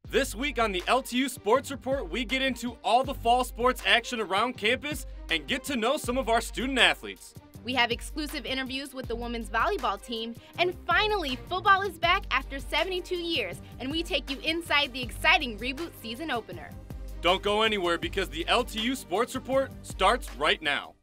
This week on the LTU Sports Report, we get into all the fall sports action around campus and get to know some of our student athletes. We have exclusive interviews with the women's volleyball team, and finally, football is back after 72 years, and we take you inside the exciting reboot season opener. Don't go anywhere because the LTU Sports Report starts right now.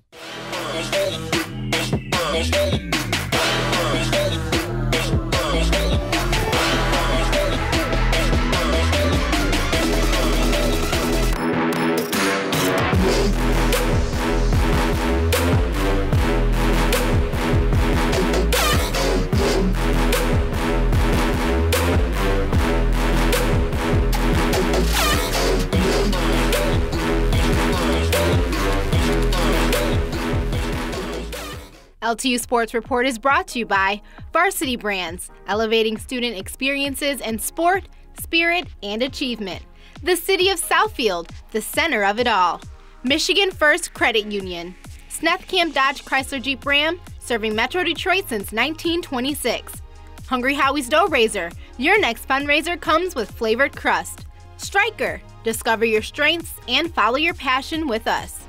LTU Sports Report is brought to you by Varsity Brands, elevating student experiences in sport, spirit, and achievement. The City of Southfield, the center of it all. Michigan First Credit Union. Snethkamp Dodge Chrysler Jeep Ram, serving Metro Detroit since 1926. Hungry Howie's Dough Raiser, your next fundraiser comes with flavored crust. Stryker, discover your strengths and follow your passion with us.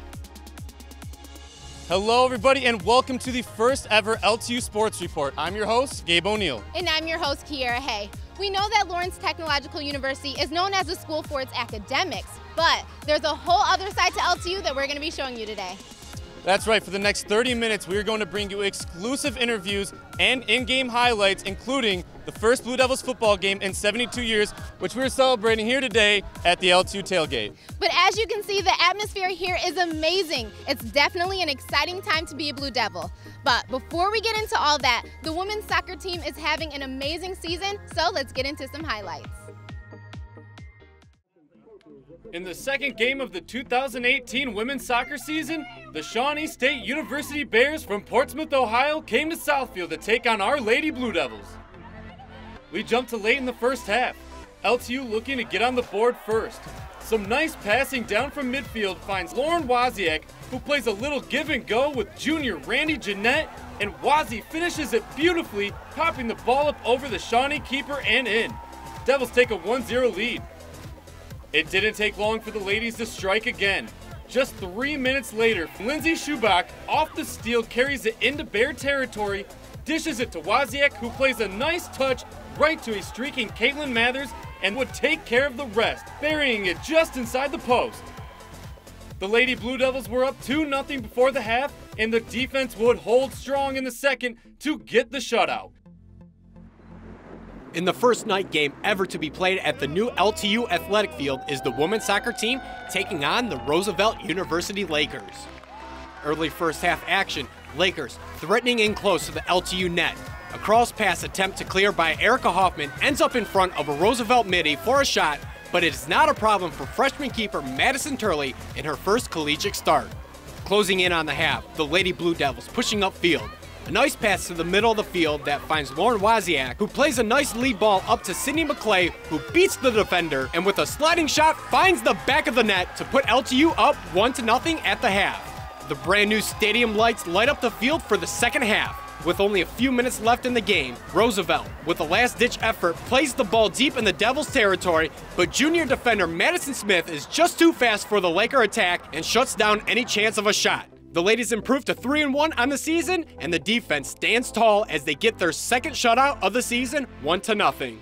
Hello everybody and welcome to the first ever LTU Sports Report. I'm your host, Gabe O'Neill. And I'm your host, Kiera Hay. We know that Lawrence Technological University is known as a school for its academics, but there's a whole other side to LTU that we're going to be showing you today. That's right, for the next 30 minutes, we are going to bring you exclusive interviews and in-game highlights, including the first Blue Devils football game in 72 years, which we're celebrating here today at the LTU tailgate. But as you can see, the atmosphere here is amazing. It's definitely an exciting time to be a Blue Devil. But before we get into all that, the women's soccer team is having an amazing season, so let's get into some highlights. In the second game of the 2018 women's soccer season, the Shawnee State University Bears from Portsmouth, Ohio came to Southfield to take on our Lady Blue Devils. We jumped to late in the first half, LTU looking to get on the board first. Some nice passing down from midfield finds Lauren Wozniak, who plays a little give and go with junior Randy Jeanette, and Wozzy finishes it beautifully, popping the ball up over the Shawnee keeper and in. Devils take a 1-0 lead. It didn't take long for the ladies to strike again. Just 3 minutes later, Lindsay Schubach off the steal carries it into Bear territory, dishes it to Wozniak, who plays a nice touch right to a streaking Caitlin Mathers and would take care of the rest, burying it just inside the post. The Lady Blue Devils were up 2-0 before the half, and the defense would hold strong in the second to get the shutout. In the first night game ever to be played at the new LTU athletic field is the women's soccer team taking on the Roosevelt University Lakers. Early first half action, Lakers threatening in close to the LTU net. A cross pass attempt to clear by Erica Hoffman ends up in front of a Roosevelt midi for a shot, but it is not a problem for freshman keeper Madison Turley in her first collegiate start. Closing in on the half, the Lady Blue Devils pushing upfield. A nice pass to the middle of the field that finds Lauren Wozniak, who plays a nice lead ball up to Sydney McClay, who beats the defender, and with a sliding shot finds the back of the net to put LTU up 1-0 at the half. The brand new stadium lights light up the field for the second half. With only a few minutes left in the game, Roosevelt, with a last-ditch effort, plays the ball deep in the Devils' territory, but junior defender Madison Smith is just too fast for the Laker attack and shuts down any chance of a shot. The ladies improve to 3-1 on the season, and the defense stands tall as they get their second shutout of the season, 1-0.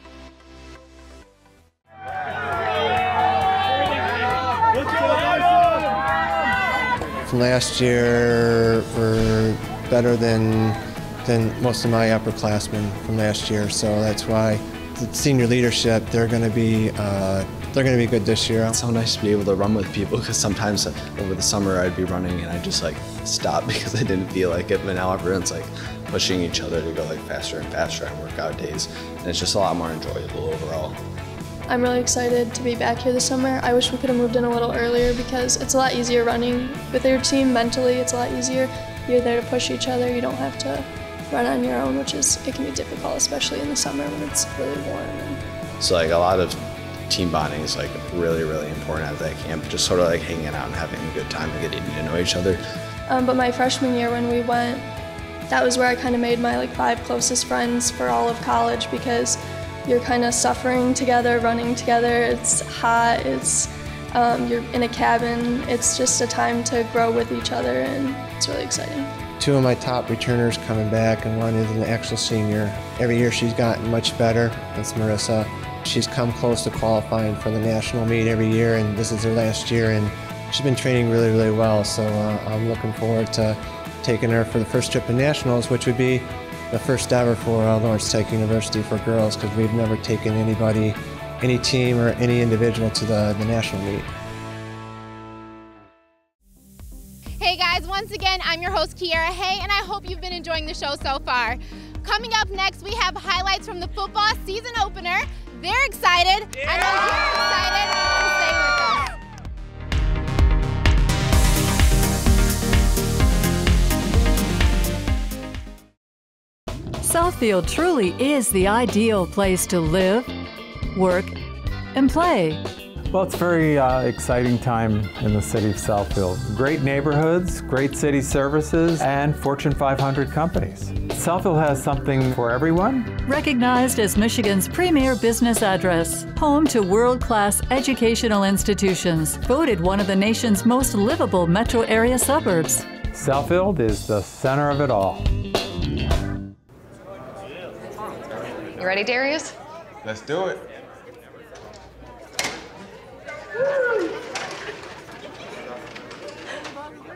Last year, we're better than most of my upperclassmen from last year, so that's why the senior leadership, they're going to be good this year. It's so nice to be able to run with people, because sometimes over the summer I'd be running and I'd just like stop because I didn't feel like it, but now everyone's like pushing each other to go like faster and faster on workout days, and it's just a lot more enjoyable overall. I'm really excited to be back here this summer. I wish we could have moved in a little earlier because it's a lot easier running with your team mentally. It's a lot easier. You're there to push each other. You don't have to run on your own, it can be difficult, especially in the summer when it's really warm. So like a lot of team bonding is like really, really important at that camp, just sort of like hanging out and having a good time and getting to know each other. But my freshman year when we went, that was where I kind of made my 5 closest friends for all of college, because you're kind of suffering together, running together. It's hot, you're in a cabin. It's just a time to grow with each other, and it's really exciting. 2 of my top returners coming back, and one is an actual senior. Every year she's gotten much better. That's Marissa. She's come close to qualifying for the national meet every year, and this is her last year, and she's been training really, really well. So I'm looking forward to taking her for the first trip to nationals, which would be the first ever for Lawrence Tech University for girls, because we've never taken anybody, any team or any individual to the national meet. Hey guys, once again, I'm your host Kiara Hay, and I hope you've been enjoying the show so far. Coming up next, we have highlights from the football season opener. They're excited. Yeah. I know you're excited. Stay with us. Southfield truly is the ideal place to live, work, and play. Well, it's a very exciting time in the city of Southfield. Great neighborhoods, great city services, and Fortune 500 companies. Southfield has something for everyone. Recognized as Michigan's premier business address, home to world-class educational institutions, voted one of the nation's most livable metro area suburbs. Southfield is the center of it all. You ready, Darius? Let's do it.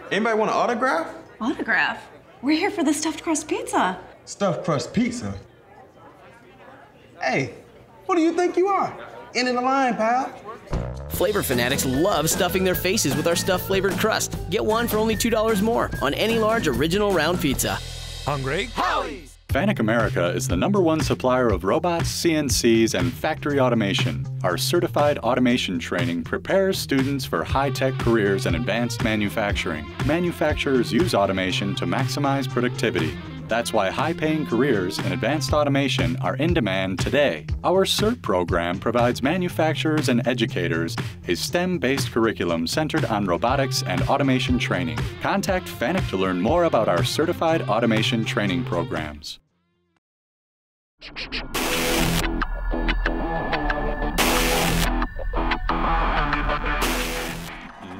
Anybody want an autograph? Autograph? We're here for the stuffed crust pizza. Stuffed crust pizza? Hey, who do you think you are? End of the line, pal. Flavor fanatics love stuffing their faces with our stuffed flavored crust. Get one for only $2 more on any large original round pizza. Hungry? Howie's! FANUC America is the #1 supplier of robots, CNCs, and factory automation. Our certified automation training prepares students for high-tech careers in advanced manufacturing. Manufacturers use automation to maximize productivity. That's why high-paying careers in advanced automation are in demand today. Our CERT program provides manufacturers and educators a STEM-based curriculum centered on robotics and automation training. Contact FANUC to learn more about our certified automation training programs.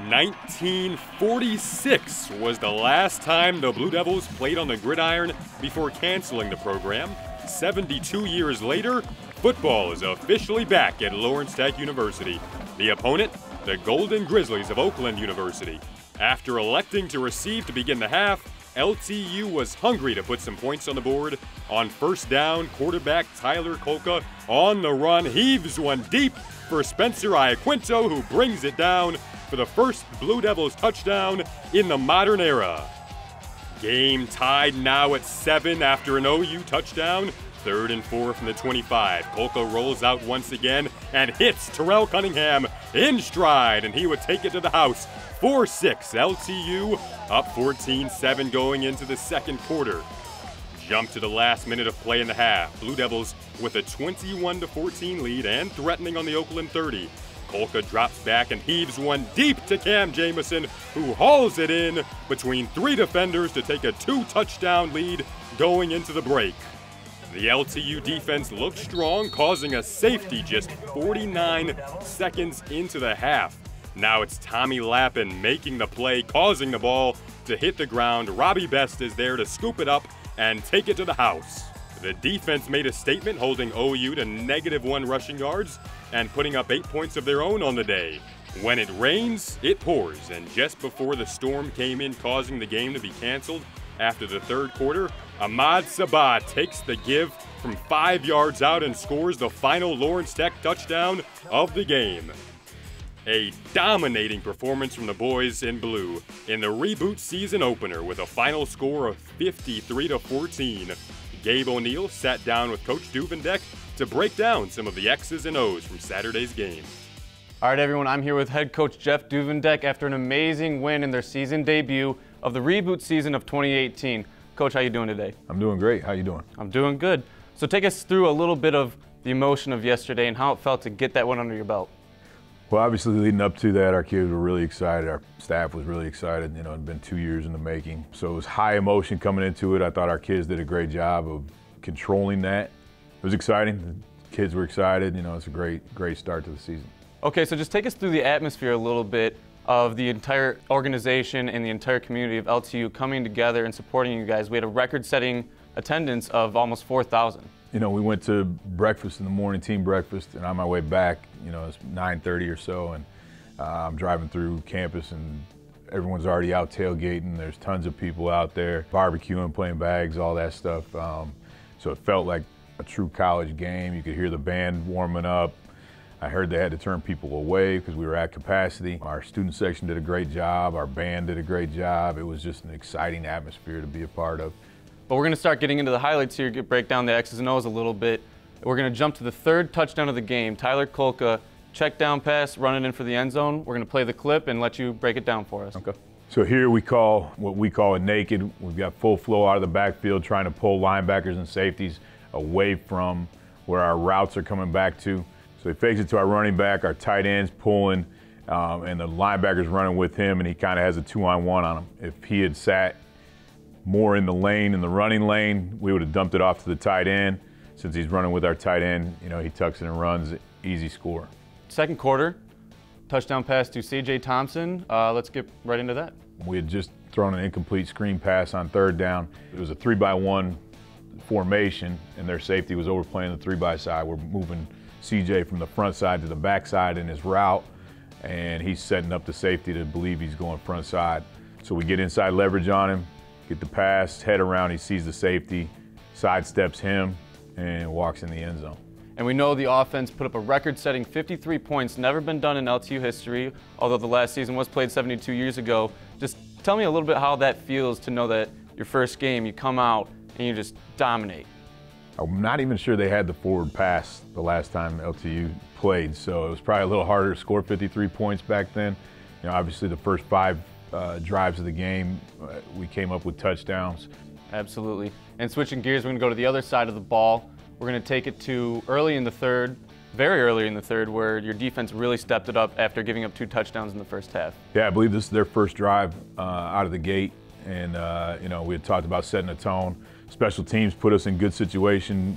1946 was the last time the Blue Devils played on the gridiron before canceling the program. 72 years later, football is officially back at Lawrence Tech University. The opponent, the Golden Grizzlies of Oakland University. After electing to receive to begin the half, LTU was hungry to put some points on the board. On first down, quarterback Tyler Kolka on the run heaves one deep for Spencer Iaquinto, who brings it down for the first Blue Devils touchdown in the modern era. Game tied now at 7 after an OU touchdown. 3rd and 4 from the 25. Kolka rolls out once again and hits Terrell Cunningham in stride, and he would take it to the house. 4-6 LTU, up 14-7 going into the second quarter. Jump to the last minute of play in the half. Blue Devils with a 21-14 lead and threatening on the Oakland 30. Kolka drops back and heaves one deep to Cam Jamison, who hauls it in between 3 defenders to take a 2-touchdown lead going into the break. The LTU defense looked strong, causing a safety just 49 seconds into the half. Now it's Tommy Lappin making the play, causing the ball to hit the ground. Robbie Best is there to scoop it up and take it to the house. The defense made a statement, holding OU to -1 rushing yards and putting up 8 points of their own on the day. When it rains, it pours, and just before the storm came in, causing the game to be canceled after the third quarter, Ahmad Sabah takes the give from 5 yards out and scores the final Lawrence Tech touchdown of the game. A dominating performance from the boys in blue in the reboot season opener with a final score of 53-14. Gabe O'Neill sat down with Coach Duvendek to break down some of the X's and O's from Saturday's game. All right, everyone, I'm here with head coach Jeff Duvendek after an amazing win in their season debut of the reboot season of 2018. Coach, how you doing today? I'm doing great. How you doing? I'm doing good. So take us through a little bit of the emotion of yesterday and how it felt to get that one under your belt. Well, obviously leading up to that, our kids were really excited. Our staff was really excited. You know, it'd been 2 years in the making. So it was high emotion coming into it. I thought our kids did a great job of controlling that. It was exciting. kids were excited. You know, it's a great start to the season. Okay, so just take us through the atmosphere a little bit of the entire organization and the entire community of LTU coming together and supporting you guys. We had a record-setting attendance of almost 4,000. You know, we went to breakfast in the morning, team breakfast, and on my way back, you know, it's 9:30 or so, and I'm driving through campus, and everyone's already out tailgating. There's tons of people out there, barbecuing, playing bags, all that stuff. So it felt like a true college game. You could hear the band warming up. I heard they had to turn people away because we were at capacity. Our student section did a great job. Our band did a great job. It was just an exciting atmosphere to be a part of. But we're going to start getting into the highlights here, break down the X's and O's a little bit. We're going to jump to the third touchdown of the game. Tyler Kolka, check down pass, running in for the end zone. We're going to play the clip and let you break it down for us. Okay. So here we call what we call a naked. We've got full flow out of the backfield, trying to pull linebackers and safeties away from where our routes are coming back to. So he fakes it to our running back, our tight end's pulling, and the linebacker's running with him, and he kind of has a 2-on-1 on him. If he had sat more in the lane, in the running lane, we would have dumped it off to the tight end. Since he's running with our tight end, you know, he tucks it and runs, easy score. Second quarter, touchdown pass to C.J. Thompson. Let's get right into that. We had just thrown an incomplete screen pass on third down. It was a 3-by-1 formation, and their safety was overplaying the 3-by side. We're moving C.J. from the front side to the back side in his route, and he's setting up the safety to believe he's going front side. So we get inside leverage on him, get the pass, head around, he sees the safety, sidesteps him, and walks in the end zone. And we know the offense put up a record-setting 53 points, never been done in LTU history, although the last season was played 72 years ago. Just tell me a little bit how that feels to know that your first game, you come out and you just dominate. I'm not even sure they had the forward pass the last time LTU played, so it was probably a little harder to score 53 points back then. You know, obviously the first 5 drives of the game, we came up with touchdowns. Absolutely. And switching gears, we're going to go to the other side of the ball. We're going to take it to early in the third, very early in the third, where your defense really stepped it up after giving up 2 touchdowns in the first half. Yeah, I believe this is their first drive out of the gate, and you know, we had talked about setting a tone. Special teams put us in good situation,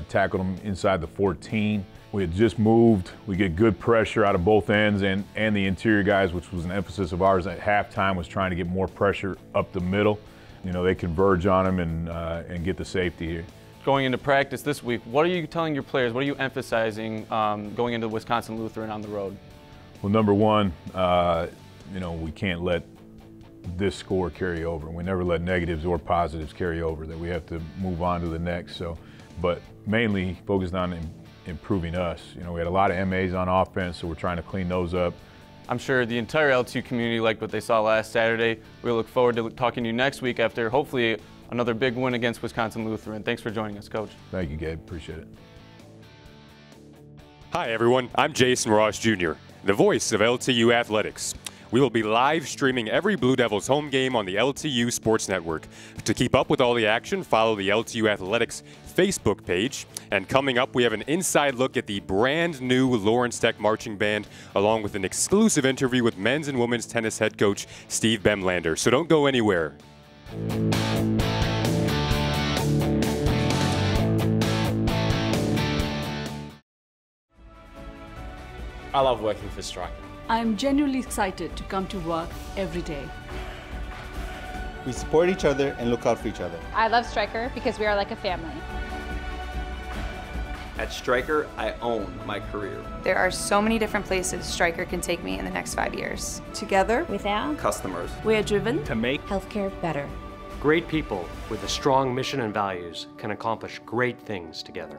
tackled them inside the 14. We had just moved. We get good pressure out of both ends and the interior guys, which was an emphasis of ours at halftime, was trying to get more pressure up the middle. You know, they converge on them and get the safety here. Going into practice this week, what are you telling your players? What are you emphasizing going into Wisconsin Lutheran on the road? Well, number one, you know, we can't let this score carry over. We never let negatives or positives carry over, that we have to move on to the next. So, but mainly focused on improving us. You know, we had a lot of MAs on offense, so we're trying to clean those up. I'm sure the entire LTU community liked what they saw last Saturday. We look forward to talking to you next week after hopefully another big win against Wisconsin Lutheran. Thanks for joining us, Coach. Thank you, Gabe. Appreciate it. Hi, everyone. I'm Jason Ross Jr., the voice of LTU Athletics. We will be live streaming every Blue Devils home game on the LTU Sports Network. To keep up with all the action, follow the LTU Athletics Facebook page. And coming up, we have an inside look at the brand new Lawrence Tech Marching Band, along with an exclusive interview with men's and women's tennis head coach Steve Bemlander. So don't go anywhere. I love working for Stryker. I'm genuinely excited to come to work every day. We support each other and look out for each other. I love Stryker because we are like a family. At Stryker, I own my career. There are so many different places Stryker can take me in the next 5 years. Together, with our customers, we are driven to make healthcare better. Great people with a strong mission and values can accomplish great things together.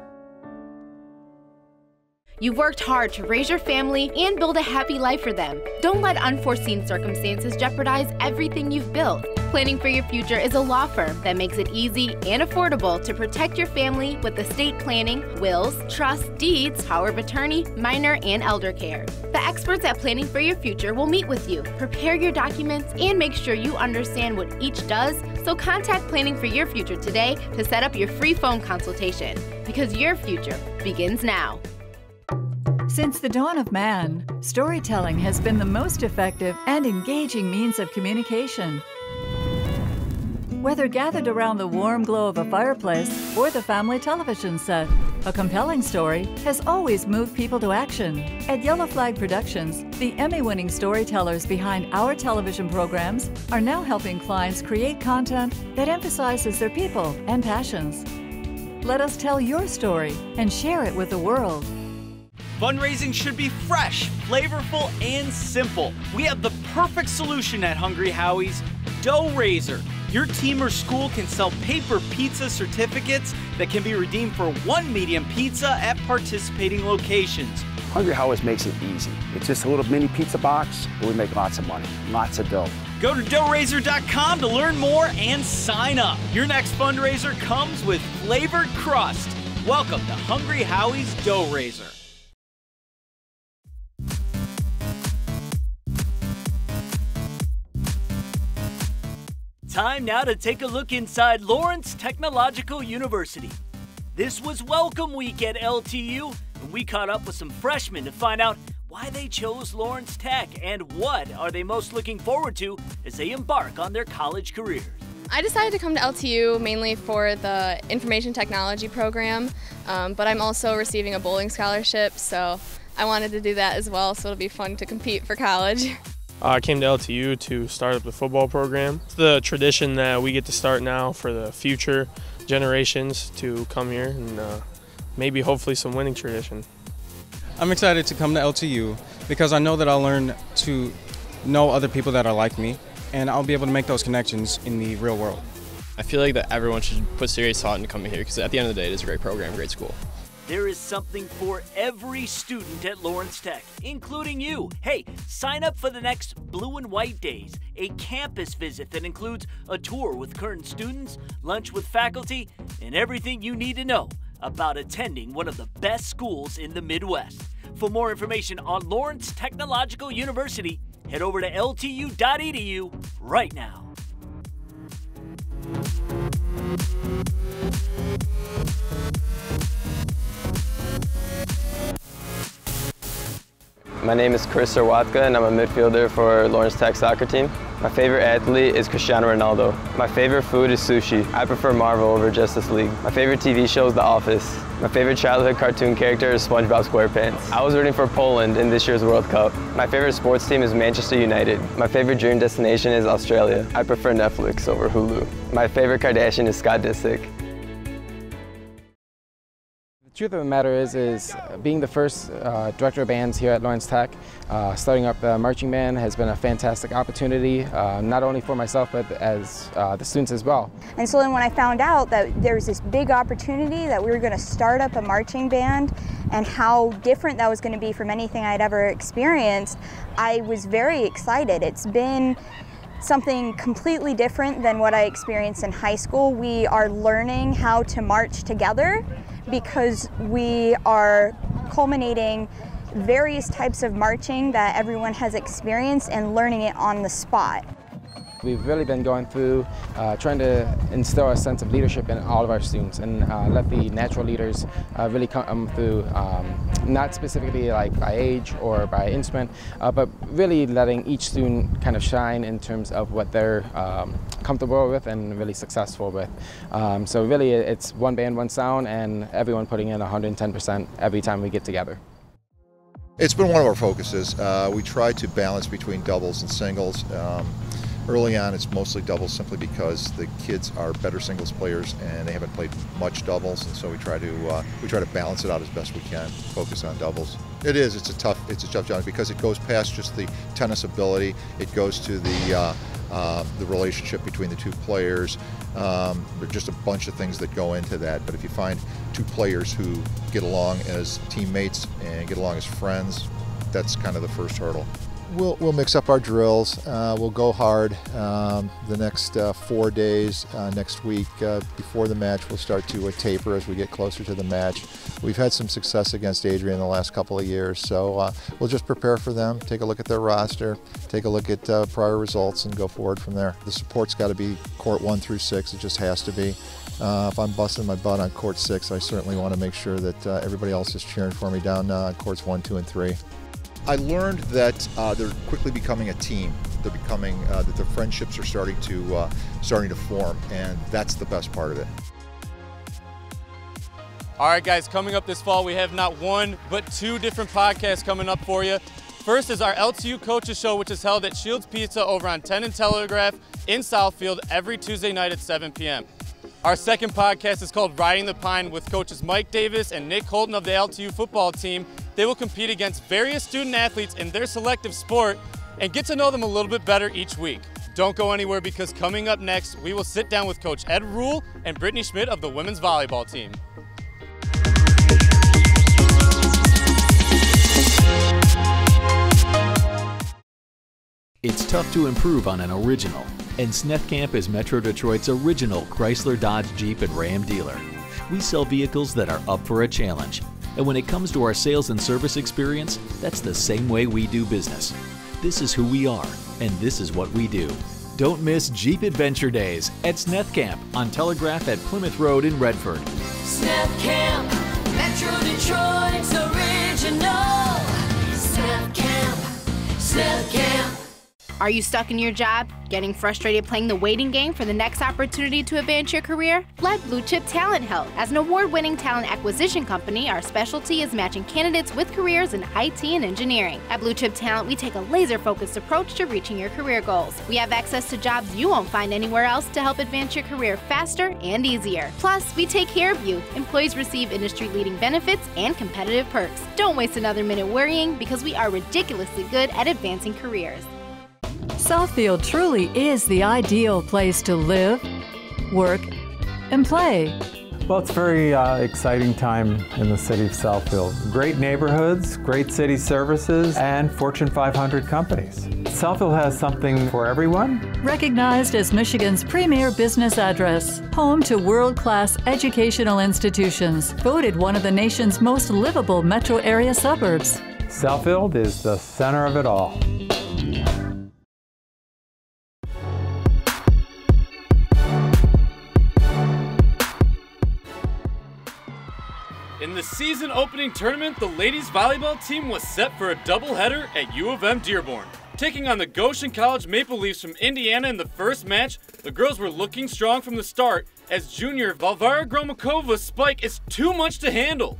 You've worked hard to raise your family and build a happy life for them. Don't let unforeseen circumstances jeopardize everything you've built. Planning for Your Future is a law firm that makes it easy and affordable to protect your family with estate planning, wills, trusts, deeds, power of attorney, minor and elder care. The experts at Planning for Your Future will meet with you, prepare your documents, and make sure you understand what each does. So contact Planning for Your Future today to set up your free phone consultation, because your future begins now. Since the dawn of man, storytelling has been the most effective and engaging means of communication. Whether gathered around the warm glow of a fireplace or the family television set, A compelling story has always moved people to action. At Yellow Flag Productions, the Emmy-winning storytellers behind our television programs are now helping clients create content that emphasizes their people and passions. Let us tell your story and share it with the world. Fundraising should be fresh, flavorful, and simple. We have the perfect solution at Hungry Howie's, Dough Raiser. Your team or school can sell paper pizza certificates that can be redeemed for 1 medium pizza at participating locations. Hungry Howie's makes it easy. It's just a little mini pizza box, but we make lots of money, lots of dough. Go to doughraiser.com to learn more and sign up. Your next fundraiser comes with flavored crust. Welcome to Hungry Howie's Dough Raiser. Time now to take a look inside Lawrence Technological University. This was welcome week at LTU, and we caught up with some freshmen to find out why they chose Lawrence Tech and what are they most looking forward to as they embark on their college careers. I decided to come to LTU mainly for the information technology program, but I'm also receiving a bowling scholarship, so I wanted to do that as well, so it'll be fun to compete for college. I came to LTU to start up the football program. It's the tradition that we get to start now for the future generations to come here and maybe hopefully some winning tradition. I'm excited to come to LTU because I know that I'll learn to know other people that are like me, and I'll be able to make those connections in the real world. I feel like that everyone should put serious thought into coming here because at the end of the day, it is a great program, great school. There is something for every student at Lawrence Tech, including you. Hey, sign up for the next Blue and White Days, a campus visit that includes a tour with current students, lunch with faculty, and everything you need to know about attending one of the best schools in the Midwest. For more information on Lawrence Technological University, head over to ltu.edu right now. My name is Chris Serwatka, and I'm a midfielder for Lawrence Tech soccer team. My favorite athlete is Cristiano Ronaldo. My favorite food is sushi. I prefer Marvel over Justice League. My favorite TV show is The Office. My favorite childhood cartoon character is SpongeBob SquarePants. I was rooting for Poland in this year's World Cup. My favorite sports team is Manchester United. My favorite dream destination is Australia. I prefer Netflix over Hulu. My favorite Kardashian is Scott Disick. The truth of the matter is being the first director of bands here at Lawrence Tech, starting up the marching band has been a fantastic opportunity, not only for myself but as the students as well. And so then when I found out that there was this big opportunity that we were going to start up a marching band and how different that was going to be from anything I'd ever experienced, I was very excited. It's been something completely different than what I experienced in high school. We are learning how to march together because we are culminating various types of marching that everyone has experienced and learning it on the spot. We've really been going through trying to instill a sense of leadership in all of our students and let the natural leaders really come through, not specifically like by age or by instrument, but really letting each student kind of shine in terms of what they're comfortable with and really successful with. So really it's one band, one sound, and everyone putting in 110% every time we get together. It's been one of our focuses. We try to balance between doubles and singles. Early on, it's mostly doubles simply because the kids are better singles players and they haven't played much doubles, and so we try to balance it out as best we can. Focus on doubles. It is. It's a tough job because it goes past just the tennis ability. It goes to the relationship between the two players. There's just a bunch of things that go into that. But if you find two players who get along as teammates and get along as friends, that's kind of the first hurdle. We'll mix up our drills. We'll go hard the next 4 days. Next week before the match, we'll start to taper as we get closer to the match. We've had some success against Adrian the last couple of years, so we'll just prepare for them, take a look at their roster, take a look at prior results, and go forward from there. The support's got to be court 1 through 6. It just has to be. If I'm busting my butt on court 6, I certainly want to make sure that everybody else is cheering for me down courts 1, 2, and 3. I learned that they're quickly becoming a team. They're becoming that their friendships are starting to form, and that's the best part of it. All right, guys, coming up this fall, we have not one, but two different podcasts coming up for you. First is our LTU Coaches Show, which is held at Shields Pizza over on 10 and Telegraph in Southfield every Tuesday night at 7 p.m. Our second podcast is called Riding the Pine with coaches Mike Davis and Nick Holton of the LTU football team. They will compete against various student athletes in their selective sport and get to know them a little bit better each week. Don't go anywhere, because coming up next, we will sit down with Coach Ed Rule and Brittany Schmidt of the women's volleyball team. It's tough to improve on an original, and Sept Camp is Metro Detroit's original Chrysler, Dodge, Jeep, and Ram dealer. We sell vehicles that are up for a challenge, and when it comes to our sales and service experience, that's the same way we do business. This is who we are, and this is what we do. Don't miss Jeep Adventure Days at Sept Camp on Telegraph at Plymouth Road in Redford. Sept Camp, Metro Detroit's original. Sept Camp, Sept Camp. Are you stuck in your job? Getting frustrated playing the waiting game for the next opportunity to advance your career? Let Blue Chip Talent help. As an award-winning talent acquisition company, our specialty is matching candidates with careers in IT and engineering. At Blue Chip Talent, we take a laser-focused approach to reaching your career goals. We have access to jobs you won't find anywhere else to help advance your career faster and easier. Plus, we take care of you. Employees receive industry-leading benefits and competitive perks. Don't waste another minute worrying, because we are ridiculously good at advancing careers. Southfield truly is the ideal place to live, work, and play. Well, it's a very exciting time in the city of Southfield. Great neighborhoods, great city services, and Fortune 500 companies. Southfield has something for everyone. Recognized as Michigan's premier business address, home to world-class educational institutions, voted one of the nation's most livable metro area suburbs. Southfield is the center of it all. In the season opening tournament, the ladies volleyball team was set for a doubleheader at U of M Dearborn. Taking on the Goshen College Maple Leafs from Indiana in the first match, the girls were looking strong from the start, as junior Valvara Gromakova's spike is too much to handle.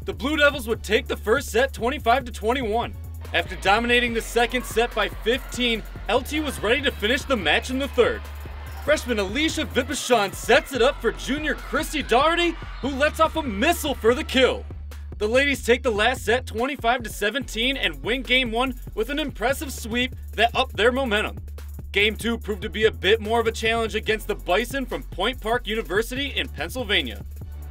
The Blue Devils would take the first set 25-21. After dominating the second set by 15, LTU was ready to finish the match in the third. Freshman Alicia Vipashon sets it up for junior Christy Doherty, who lets off a missile for the kill. The ladies take the last set 25-17 and win Game 1 with an impressive sweep that upped their momentum. Game 2 proved to be a bit more of a challenge against the Bison from Point Park University in Pennsylvania.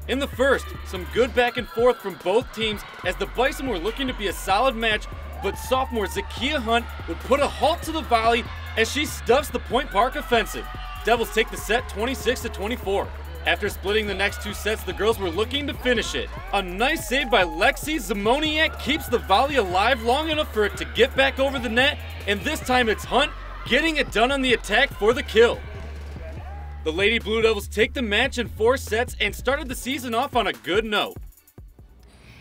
In the first, some good back and forth from both teams as the Bison were looking to be a solid match, but sophomore Zakiya Hunt would put a halt to the volley as she stuffs the Point Park offensive. Devils take the set 26-24. After splitting the next two sets, the girls were looking to finish it. A nice save by Lexi Zamoniak keeps the volley alive long enough for it to get back over the net, and this time it's Hunt getting it done on the attack for the kill. The Lady Blue Devils take the match in 4 sets and started the season off on a good note.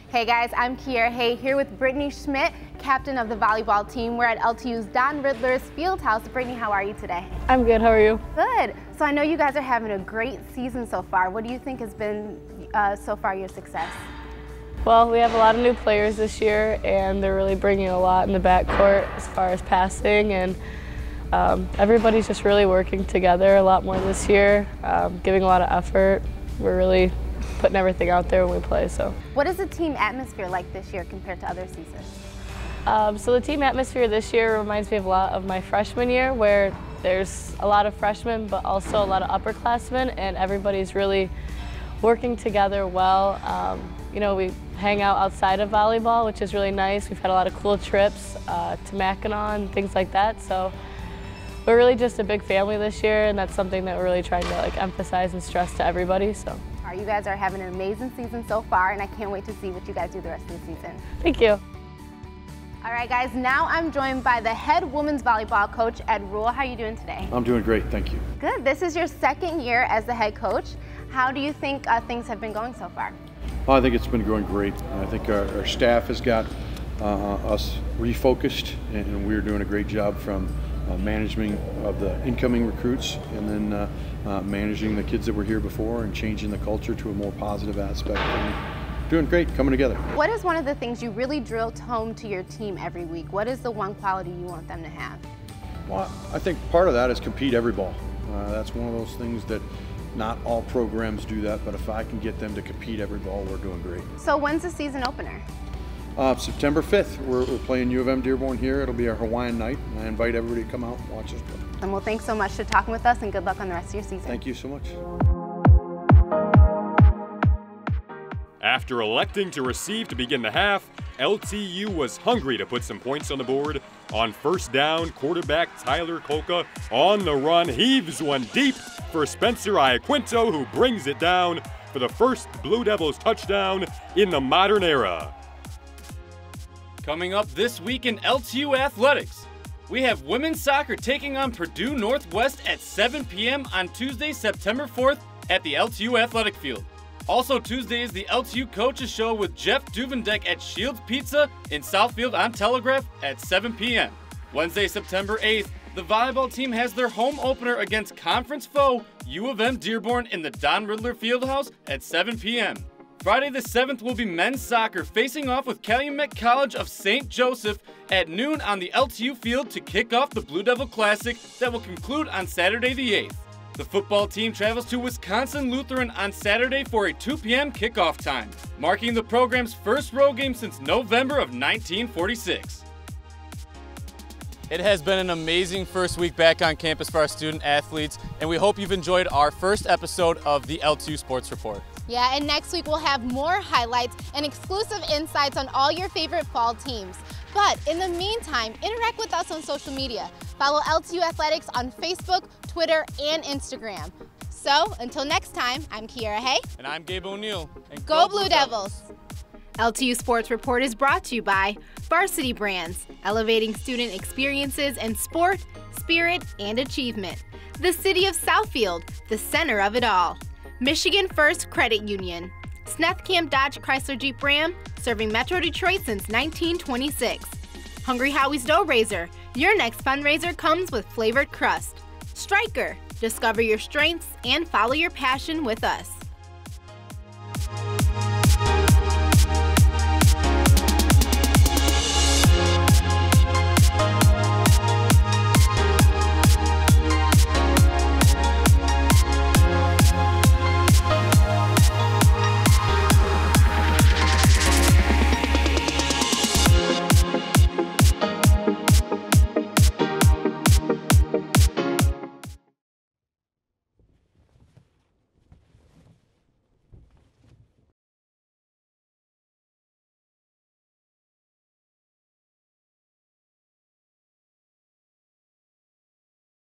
Hey guys, I'm Kiera Hay here with Brittany Schmidt, captain of the volleyball team. We're at LTU's Don Riddler's Fieldhouse. Brittany, how are you today? I'm good, how are you? Good. So I know you guys are having a great season so far. What do you think has been so far your success? Well, we have a lot of new players this year, and they're really bringing a lot in the backcourt as far as passing, and everybody's just really working together a lot more this year, giving a lot of effort. We're really putting everything out there when we play. So, what is the team atmosphere like this year compared to other seasons? So the team atmosphere this year reminds me of a lot of my freshman year, where there's a lot of freshmen but also a lot of upperclassmen, and everybody's really working together well. You know, we hang out outside of volleyball, which is really nice. We've had a lot of cool trips to Mackinac and things like that. So we're really just a big family this year, and that's something that we're really trying to emphasize and stress to everybody. So. You guys are having an amazing season so far, and I can't wait to see what you guys do the rest of the season. Thank you. All right, guys, now I'm joined by the head women's volleyball coach, Ed Rule. How are you doing today? I'm doing great, thank you. Good. This is your second year as the head coach. How do you think things have been going so far? Well, I think it's been going great. I think our staff has got us refocused, and we're doing a great job from management of the incoming recruits, and then managing the kids that were here before and changing the culture to a more positive aspect. And doing great, coming together. What is one of the things you really drilled home to your team every week? What is the one quality you want them to have? Well, I think part of that is compete every ball. That's one of those things that not all programs do that, but if I can get them to compete every ball, we're doing great. So when's the season opener? September 5th, we're playing U of M Dearborn here. It'll be our Hawaiian night, and I invite everybody to come out and watch us play. And well, thanks so much for talking with us, and good luck on the rest of your season. Thank you so much. After electing to receive to begin the half, LTU was hungry to put some points on the board. On first down, quarterback Tyler Kolka on the run heaves one deep for Spencer Iaquinto, who brings it down for the first Blue Devils touchdown in the modern era. Coming up this week in LTU athletics, we have women's soccer taking on Purdue Northwest at 7 p.m. on Tuesday, September 4th at the LTU Athletic Field. Also Tuesday is the LTU Coaches Show with Jeff Duvendek at Shields Pizza in Southfield on Telegraph at 7 p.m. Wednesday, September 8th, the volleyball team has their home opener against conference foe U of M Dearborn in the Don Riddler Fieldhouse at 7 p.m. Friday the 7th will be men's soccer facing off with Calumet College of St. Joseph at noon on the LTU field to kick off the Blue Devil Classic that will conclude on Saturday the 8th. The football team travels to Wisconsin Lutheran on Saturday for a 2 p.m. kickoff time, marking the program's first road game since November of 1946. It has been an amazing first week back on campus for our student athletes, and we hope you've enjoyed our first episode of the LTU Sports Report. Yeah, and next week we'll have more highlights and exclusive insights on all your favorite fall teams. But in the meantime, interact with us on social media. Follow LTU Athletics on Facebook, Twitter, and Instagram. So, until next time, I'm Kiara Hay. And I'm Gabe O'Neill. And go Blue Devils! LTU Sports Report is brought to you by Varsity Brands, elevating student experiences in sport, spirit, and achievement. The City of Southfield, the center of it all. Michigan First Credit Union. Sneth Camp Dodge Chrysler Jeep Ram, serving Metro Detroit since 1926. Hungry Howie's Dough Raiser. Your next fundraiser comes with flavored crust. Stryker. Discover your strengths and follow your passion with us.